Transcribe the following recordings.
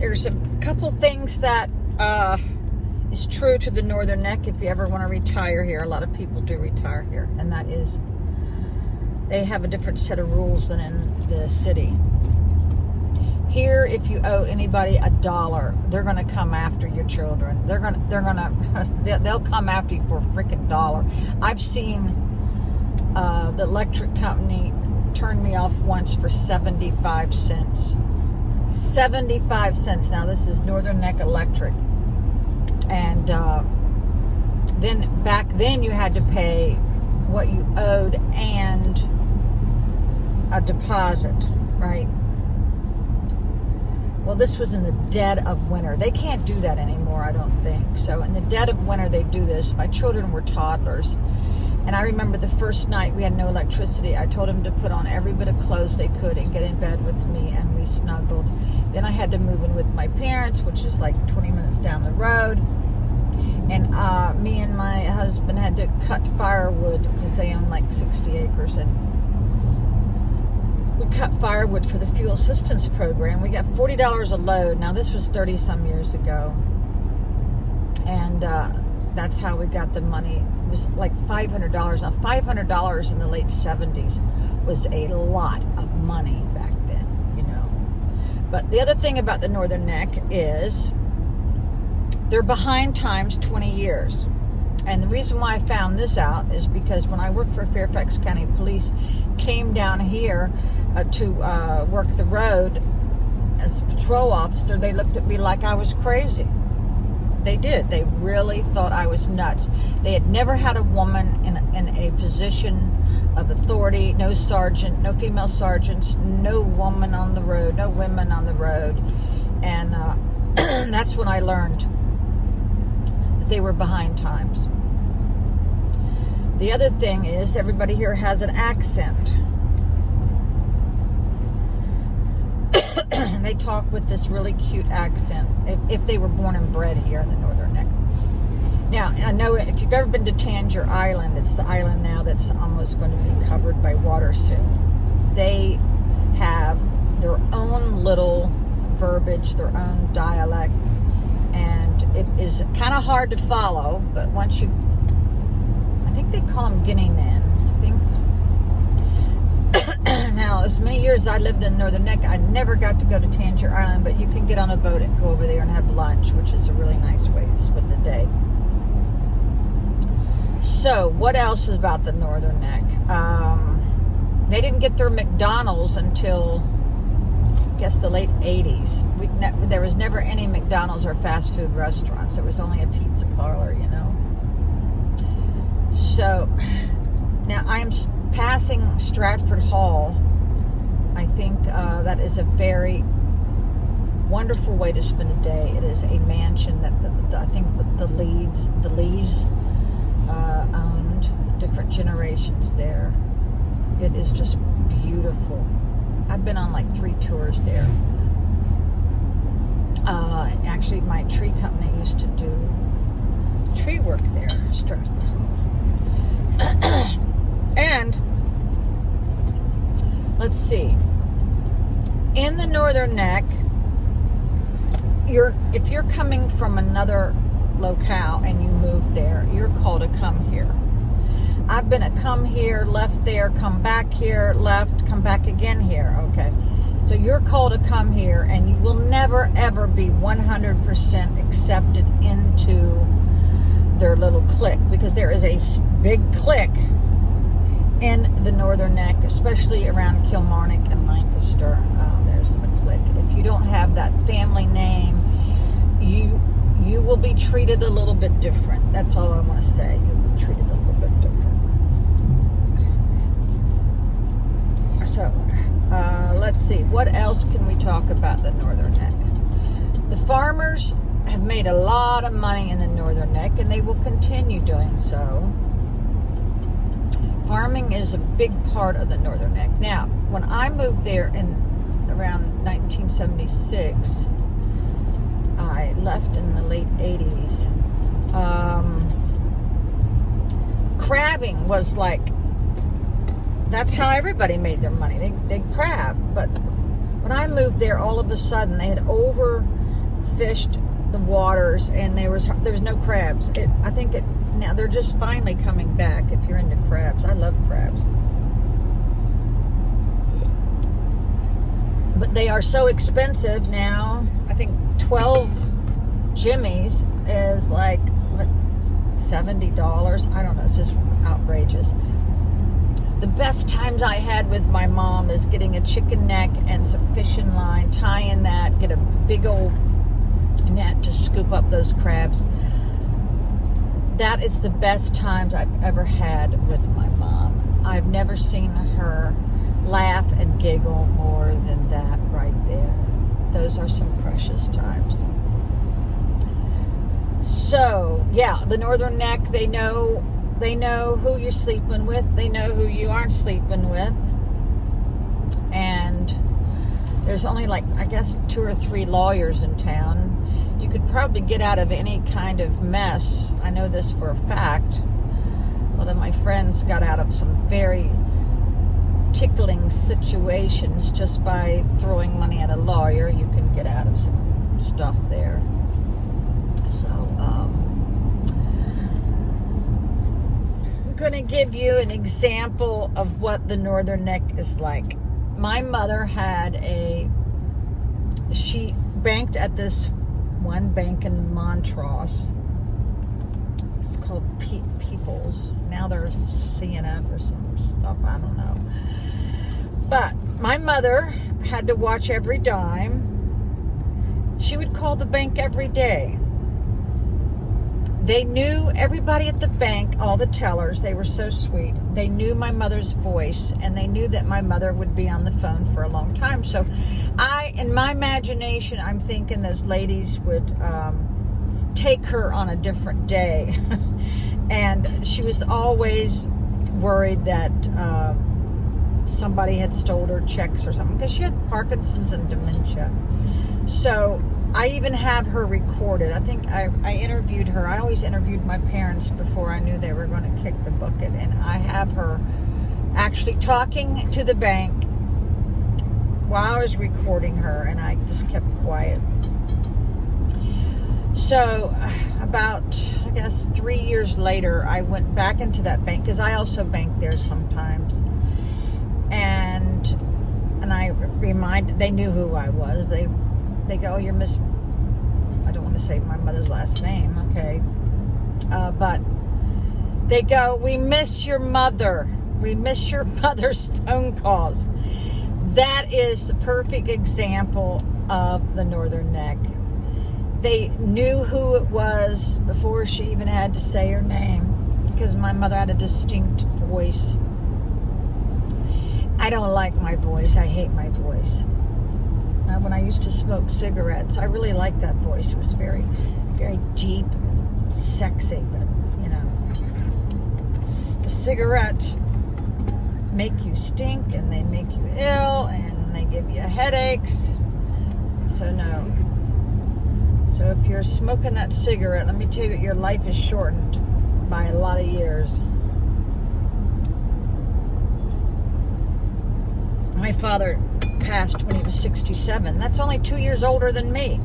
There's a couple things that is true to the Northern Neck if you ever want to retire here. A lot of people do retire here, and that is they have a different set of rules than in the city. Here, if you owe anybody $1, they're going to come after your children. They'll come after you for a freaking dollar. I've seen the electric company turn me off once for 75 cents. 75 cents. Now, this is Northern Neck Electric. And then back then you had to pay what you owed and a deposit, right? Well, this was in the dead of winter. They can't do that anymore, I don't think. So in the dead of winter, they do this. My children were toddlers. And I remember the first night we had no electricity. I told them to put on every bit of clothes they could and get in bed with me, and we snuggled. Then I had to move in with my parents, which is like 20 minutes down the road. And me and my husband had to cut firewood because they own like 60 acres. And we cut firewood for the fuel assistance program. We got $40 a load. Now, this was 30-some years ago. And that's how we got the money. It was like $500. Now, $500 in the late 70s was a lot of money back then, you know. But the other thing about the Northern Neck is they're behind times 20 years. And the reason why I found this out is because when I worked for Fairfax County Police, came down here to work the road as a patrol officer, they looked at me like I was crazy. They did. They really thought I was nuts. They had never had a woman in a position of authority, no sergeant, no female sergeants, no woman on the road, no women on the road. And that's when I learned that they were behind times. The other thing is everybody here has an accent. They talk with this really cute accent if they were born and bred here in the Northern Neck. Now, I know if you've ever been to Tangier Island, it's the island now that's almost going to be covered by water soon. They have their own little verbiage, their own dialect, and it is kind of hard to follow, but once you, I think they call them Guinea men, I think. Now, as many years I lived in Northern Neck, I never got to go to Tangier Island, but you can get on a boat and go over there and have lunch, which is a really nice way to spend the day. So, what else is about the Northern Neck? They didn't get their McDonald's until, I guess, the late 80s. There was never any McDonald's or fast food restaurants. There was only a pizza parlor, you know. So, now I'm passing Stratford Hall. I think that is a very wonderful way to spend a day. It is a mansion that I think the Lees owned, different generations there. It is just beautiful. I've been on like 3 tours there. Actually, my tree company used to do tree work there, Stratford Hall. And let's see. In the Northern Neck, if you're coming from another locale and you move there, you're called to come here. I've been a come here, left there, come back here, left, come back again here. Okay. So you're called to come here, and you will never, ever be 100% accepted into their little clique, because there is a big clique in the Northern Neck, especially around Kilmarnock and Lancaster. There's a clique. If you don't have that family name, you will be treated a little bit different. That's all I want to say. You'll be treated a little bit different. So, let's see. What else can we talk about the Northern Neck? The farmers have made a lot of money in the Northern Neck, and they will continue doing so. Farming is a big part of the Northern Neck. Now, when I moved there in around 1976, I left in the late 80s. Crabbing was like, that's how everybody made their money. They crab. But when I moved there, all of a sudden, they had fished the waters, and there was no crabs. Now they're just finally coming back. If you're into crabs, I love crabs, but they are so expensive now. I think 12 jimmies is like what, $70. I don't know. It's just outrageous. The best times I had with my mom is getting a chicken neck and some fishing line, tying that, get a big old net to scoop up those crabs. That is the best times I've ever had with my mom. I've never seen her laugh and giggle more than that right there. Those are some precious times. So, yeah, the Northern Neck, they know who you're sleeping with. They know who you aren't sleeping with. And there's only like, I guess, 2 or 3 lawyers in town. You could probably get out of any kind of mess. I know this for a fact. A lot of my friends got out of some very tickling situations just by throwing money at a lawyer. You can get out of some stuff there. So, I'm going to give you an example of what the Northern Neck is like. My mother she banked at this one bank in Montrose. It's called People's. Now there's CNF or some stuff, I don't know. But my mother had to watch every dime. She would call the bank every day. They knew everybody at the bank, all the tellers. They were so sweet. They knew my mother's voice, and they knew that my mother would be on the phone for a long time. So in my imagination, I'm thinking those ladies would take her on a different day. And she was always worried that somebody had stole her checks or something, because she had Parkinson's and dementia. So I even have her recorded. I think I interviewed her. I always interviewed my parents before I knew they were going to kick the bucket. And I have her actually talking to the bank while I was recording her, and I just kept quiet. So about, I guess, 3 years later, I went back into that bank, because I also bank there sometimes. And they knew who I was. They go, "Oh, you're Miss," I don't want to say my mother's last name, okay? But they go, "We miss your mother. We miss your mother's phone calls." That is the perfect example of the Northern Neck. They knew who it was before she even had to say her name, because my mother had a distinct voice. I don't like my voice. I hate my voice. When I used to smoke cigarettes, I really liked that voice. It was very, very deep, sexy, but, the cigarettes make you stink, and they make you ill, and they give you headaches. So no. So if you're smoking that cigarette, let me tell you, your life is shortened by a lot of years. My father passed when he was 67. That's only 2 years older than me.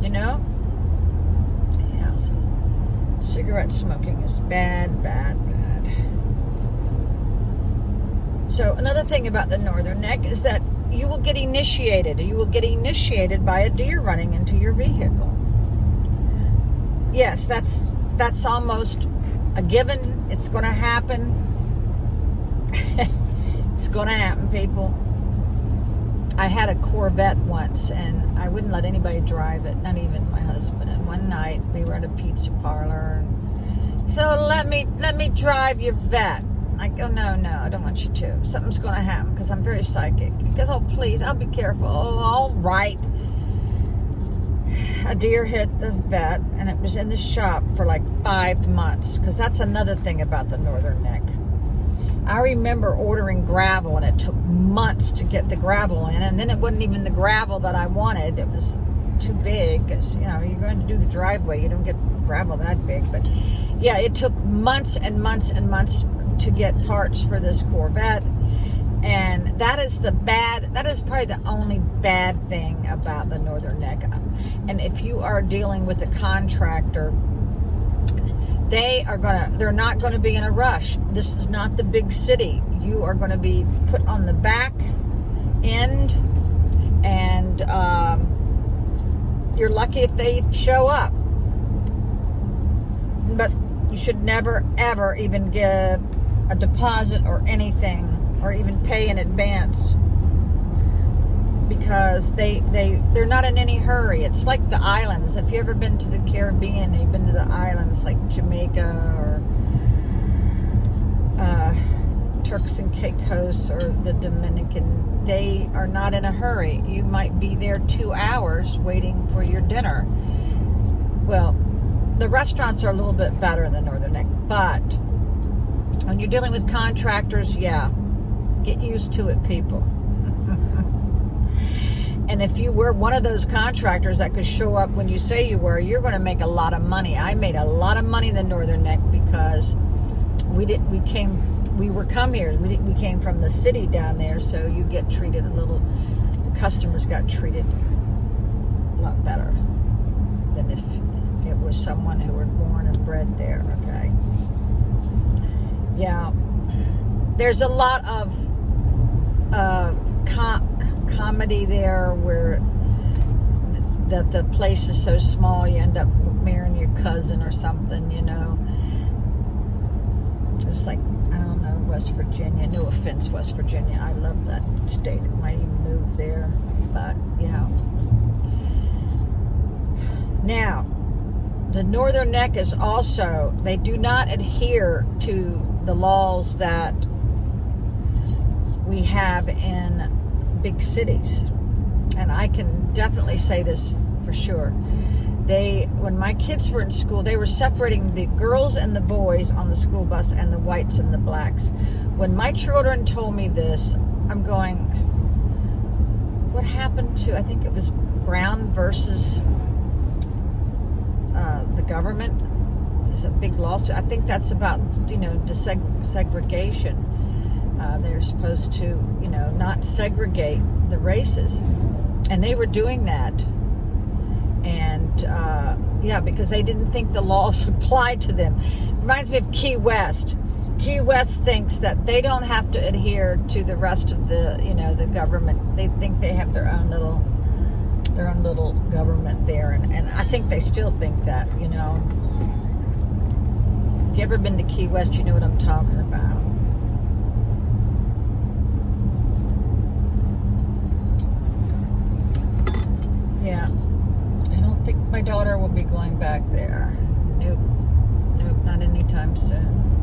Yeah, so cigarette smoking is bad, bad, bad. So another thing about the Northern Neck is that you will get initiated. You will get initiated by a deer running into your vehicle. Yes, that's almost a given. It's going to happen. It's going to happen, people. I had a Corvette once, and I wouldn't let anybody drive it, not even my husband. And one night we were at a pizza parlor, and so let me drive your vet. I go, no, I don't want you to. Something's going to happen, because I'm very psychic. He goes, "Oh, please, I'll be careful." "Oh, all right." A deer hit the vet, and it was in the shop for like 5 months, because that's another thing about the Northern Neck. I remember ordering gravel, and it took months to get the gravel in, and then it wasn't even the gravel that I wanted. It was too big, because, you're going to do the driveway. You don't get gravel that big. But, yeah, it took months and months and months to get parts for this Corvette. And that is probably the only bad thing about the Northern Neck. And if you are dealing with a contractor, they're not going to be in a rush. This is not the big city. You are going to be put on the back end, and you're lucky if they show up. But you should never, ever even give a deposit or anything, or even pay in advance, because they're not in any hurry. It's like the islands. If you've ever been to the Caribbean, you've been to the islands like Jamaica or Turks and Caicos or the Dominican, they are not in a hurry. You might be there 2 hours waiting for your dinner. Well, the restaurants are a little bit better in the Northern Neck, but when you're dealing with contractors, yeah, get used to it, people. And if you were one of those contractors that could show up when you say you were, you're going to make a lot of money. I made a lot of money in the Northern Neck because we came from the city down there, so you get treated the customers got treated a lot better than if it was someone who were born and bred there, okay? Yeah. There's a lot of comedy there, where the place is so small you end up marrying your cousin or something, you know. It's like, I don't know, West Virginia. No offense, West Virginia. I love that state. I might even move there. But, yeah. Now, the Northern Neck is also, they do not adhere to the laws that we have in big cities. And I can definitely say this for sure. When my kids were in school, they were separating the girls and the boys on the school bus and the whites and the blacks. When my children told me this, I'm going, what happened to, I think it was Brown versus the government? It's a big lawsuit. I think that's about, desegregation. They're supposed to, not segregate the races. And they were doing that. And, because they didn't think the laws applied to them. Reminds me of Key West. Key West thinks that they don't have to adhere to the rest of the, the government. They think they have their own little government there. And I think they still think that, If you ever been to Key West, you know what I'm talking about. Yeah. I don't think my daughter will be going back there. Nope, not anytime soon.